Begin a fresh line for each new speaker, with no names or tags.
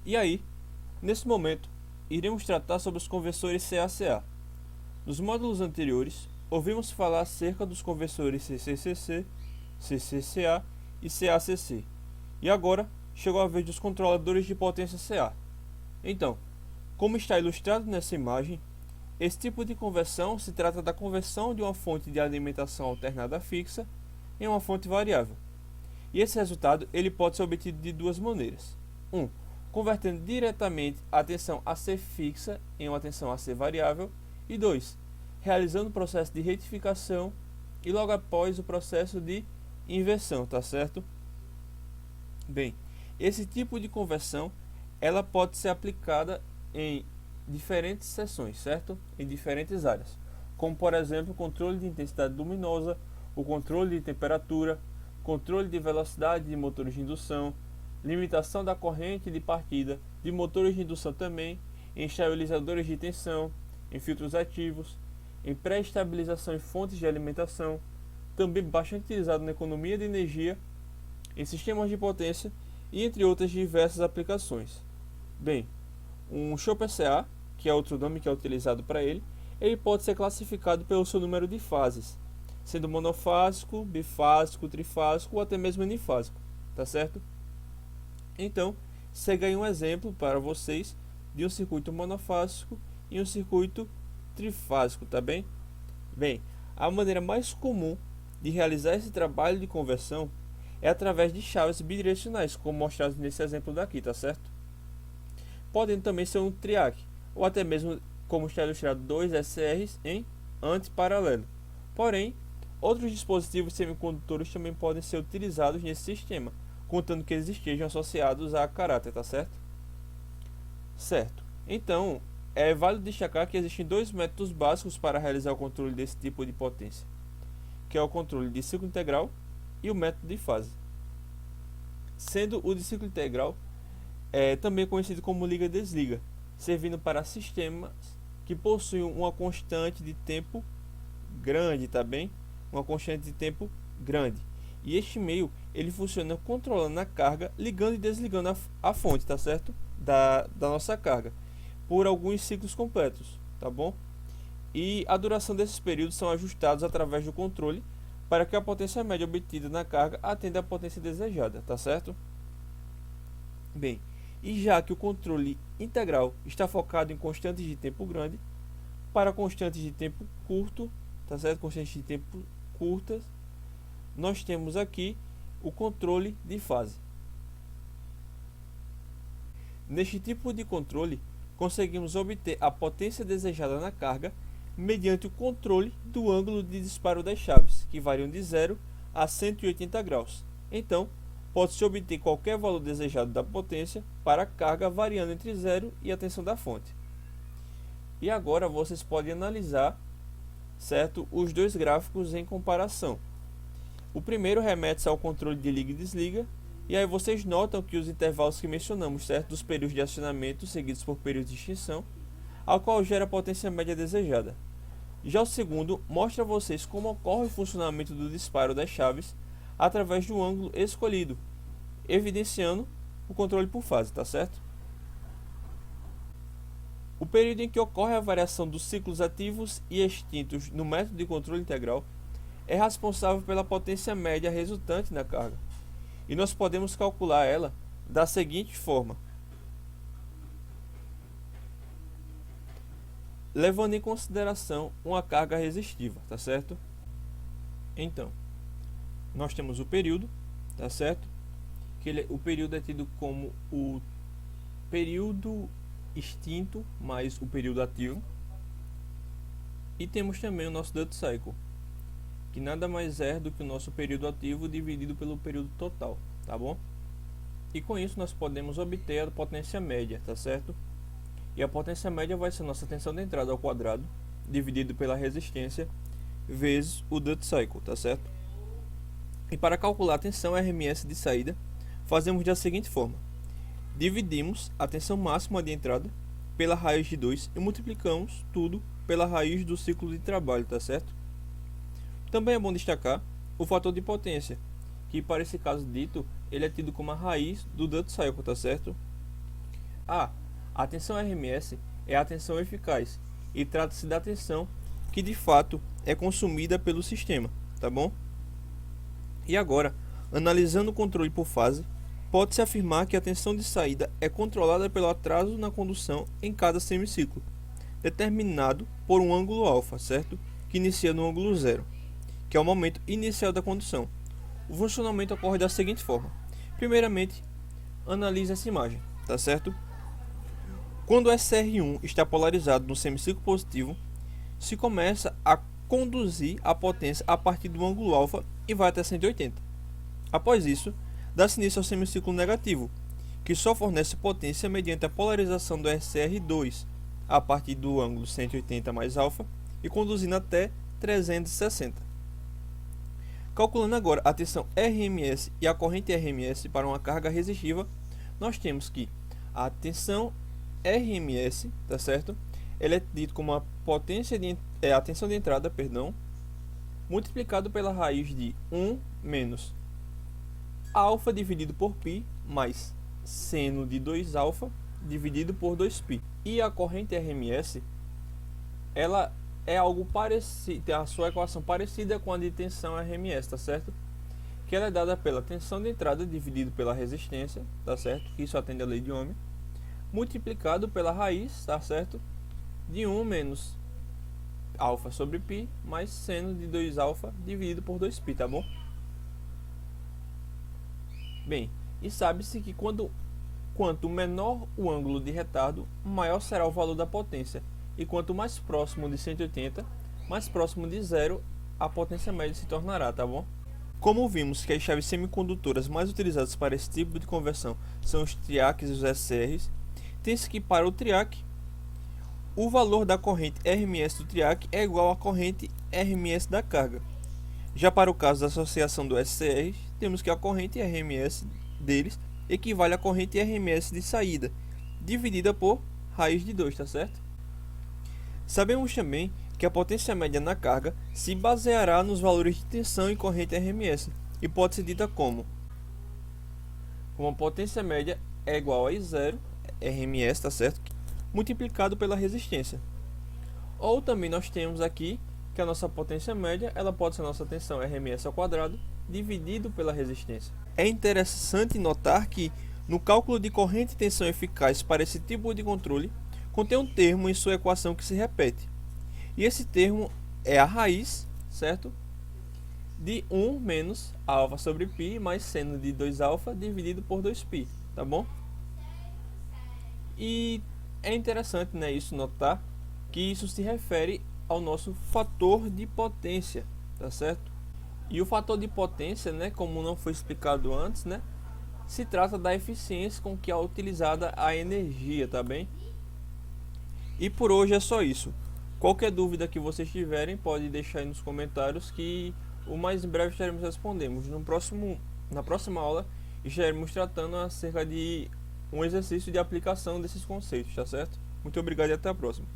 E aí, nesse momento, iremos tratar sobre os conversores CA-CA. Nos módulos anteriores, ouvimos falar acerca dos conversores CC-CC, CC-CA e CA-CC. E agora, chegou a vez dos controladores de potência CA. Então, como está ilustrado nessa imagem, esse tipo de conversão se trata da conversão de uma fonte de alimentação alternada fixa em uma fonte variável. E esse resultado ele pode ser obtido de duas maneiras. 1. Convertendo diretamente a tensão AC fixa em uma tensão AC variável. E 2. Realizando o processo de retificação e logo após o processo de inversão, tá certo? Bem, esse tipo de conversão ela pode ser aplicada em diferentes seções, certo? Em diferentes áreas, como por exemplo o controle de intensidade luminosa, o controle de temperatura, controle de velocidade de motores de indução, limitação da corrente de partida de motores de indução também, em estabilizadores de tensão, em filtros ativos, em pré-estabilização em fontes de alimentação, também bastante utilizado na economia de energia, em sistemas de potência e entre outras diversas aplicações. Bem, um chopper CA, que é outro nome que é utilizado para ele pode ser classificado pelo seu número de fases, sendo monofásico, bifásico, trifásico ou até mesmo unifásico, tá certo? Então, segue aí um exemplo para vocês de um circuito monofásico e um circuito trifásico, tá bem? Bem, a maneira mais comum de realizar esse trabalho de conversão é através de chaves bidirecionais, como mostrado nesse exemplo daqui, tá certo? Podem também ser um triac, ou até mesmo, como está ilustrado, dois SRs em antiparalelo. Porém, outros dispositivos semicondutores também podem ser utilizados nesse sistema, contando que eles estejam associados a caráter, tá certo? Certo. Então, é válido destacar que existem dois métodos básicos para realizar o controle desse tipo de potência, que é o controle de ciclo integral e o método de fase. Sendo o de ciclo integral também conhecido como liga-desliga, servindo para sistemas que possuem uma constante de tempo grande, tá bem? Uma constante de tempo grande. E este meio ele funciona controlando a carga, ligando e desligando a fonte, tá certo? Da nossa carga, por alguns ciclos completos, tá bom? E a duração desses períodos são ajustados através do controle para que a potência média obtida na carga atenda à potência desejada, tá certo? Bem, e já que o controle integral está focado em constantes de tempo grande, para constantes de tempo curto, tá certo? Constantes de tempo curtas, nós temos aqui o controle de fase. Neste tipo de controle, conseguimos obter a potência desejada na carga mediante o controle do ângulo de disparo das chaves, que variam de 0 a 180 graus. Então, pode-se obter qualquer valor desejado da potência para a carga variando entre 0 e a tensão da fonte. E agora vocês podem analisar, certo, os dois gráficos em comparação. O primeiro remete ao controle de liga e desliga, e aí vocês notam que os intervalos que mencionamos, certo, dos períodos de acionamento seguidos por períodos de extinção, ao qual gera a potência média desejada. Já o segundo mostra a vocês como ocorre o funcionamento do disparo das chaves através do ângulo escolhido, evidenciando o controle por fase, tá certo? O período em que ocorre a variação dos ciclos ativos e extintos no método de controle integral é responsável pela potência média resultante na carga, e nós podemos calcular ela da seguinte forma: levando em consideração uma carga resistiva, tá certo? Então, nós temos o período, tá certo? O período é tido como o período extinto mais o período ativo. E temos também o nosso duty cycle, que nada mais é do que o nosso período ativo dividido pelo período total, tá bom? E com isso nós podemos obter a potência média, tá certo? E a potência média vai ser nossa tensão de entrada ao quadrado, dividido pela resistência, vezes o duty cycle, tá certo? E para calcular a tensão RMS de saída, fazemos da seguinte forma: dividimos a tensão máxima de entrada pela raiz de 2 e multiplicamos tudo pela raiz do ciclo de trabalho, tá certo? Também é bom destacar o fator de potência, que para esse caso dito, ele é tido como a raiz do duty cycle, tá certo? A tensão RMS é a tensão eficaz e trata-se da tensão que de fato é consumida pelo sistema, tá bom? E agora, analisando o controle por fase, pode-se afirmar que a tensão de saída é controlada pelo atraso na condução em cada semiciclo, determinado por um ângulo alfa, certo? Que inicia no ângulo zero, que é o momento inicial da condução. O funcionamento ocorre da seguinte forma. Primeiramente, analise essa imagem, tá certo? Quando o SR1 está polarizado no semiciclo positivo, se começa a conduzir a potência a partir do ângulo alfa e vai até 180. Após isso, dá-se início ao semiciclo negativo, que só fornece potência mediante a polarização do SR2 a partir do ângulo 180 mais alfa e conduzindo até 360. Calculando agora a tensão RMS e a corrente RMS para uma carga resistiva, nós temos que a tensão RMS, tá certo? Ela é dita como a a tensão de entrada, multiplicado pela raiz de 1 menos alfa dividido por π mais seno de 2 alfa dividido por 2π. E a corrente RMS, ela é algo parecido, tem a sua equação parecida com a de tensão RMS, tá certo? Que ela é dada pela tensão de entrada dividido pela resistência, tá certo? Que isso atende à lei de Ohm, multiplicado pela raiz, tá certo? De 1 menos alfa sobre π mais seno de 2 alfa dividido por 2π, tá bom? Bem, e sabe-se que quanto menor o ângulo de retardo, maior será o valor da potência, e quanto mais próximo de 180, mais próximo de zero a potência média se tornará, tá bom? Como vimos que as chaves semicondutoras mais utilizadas para esse tipo de conversão são os triacs e os SRs, tem-se que para o triac, o valor da corrente RMS do triac é igual à corrente RMS da carga. Já para o caso da associação do SCR, temos que a corrente RMS deles equivale à corrente RMS de saída, dividida por raiz de 2, tá certo? Sabemos também que a potência média na carga se baseará nos valores de tensão e corrente RMS, e pode ser dita como a potência média é igual a I0, RMS, tá certo? Multiplicado pela resistência. Ou também nós temos aqui que a nossa potência média, ela pode ser a nossa tensão RMS ao quadrado, dividido pela resistência. É interessante notar que, no cálculo de corrente e tensão eficaz para esse tipo de controle, contém um termo em sua equação que se repete. E esse termo é a raiz, certo? De 1 menos alfa sobre π mais seno de 2 alfa dividido por 2π, tá bom? E é interessante, né, isso notar que isso se refere ao nosso fator de potência, tá certo? E o fator de potência, né, como não foi explicado antes, né, se trata da eficiência com que é utilizada a energia, tá bem? E por hoje é só isso. Qualquer dúvida que vocês tiverem, pode deixar aí nos comentários que o mais em breve estaremos respondendo. Na próxima aula estaremos tratando acerca de um exercício de aplicação desses conceitos, tá certo? Muito obrigado e até a próxima.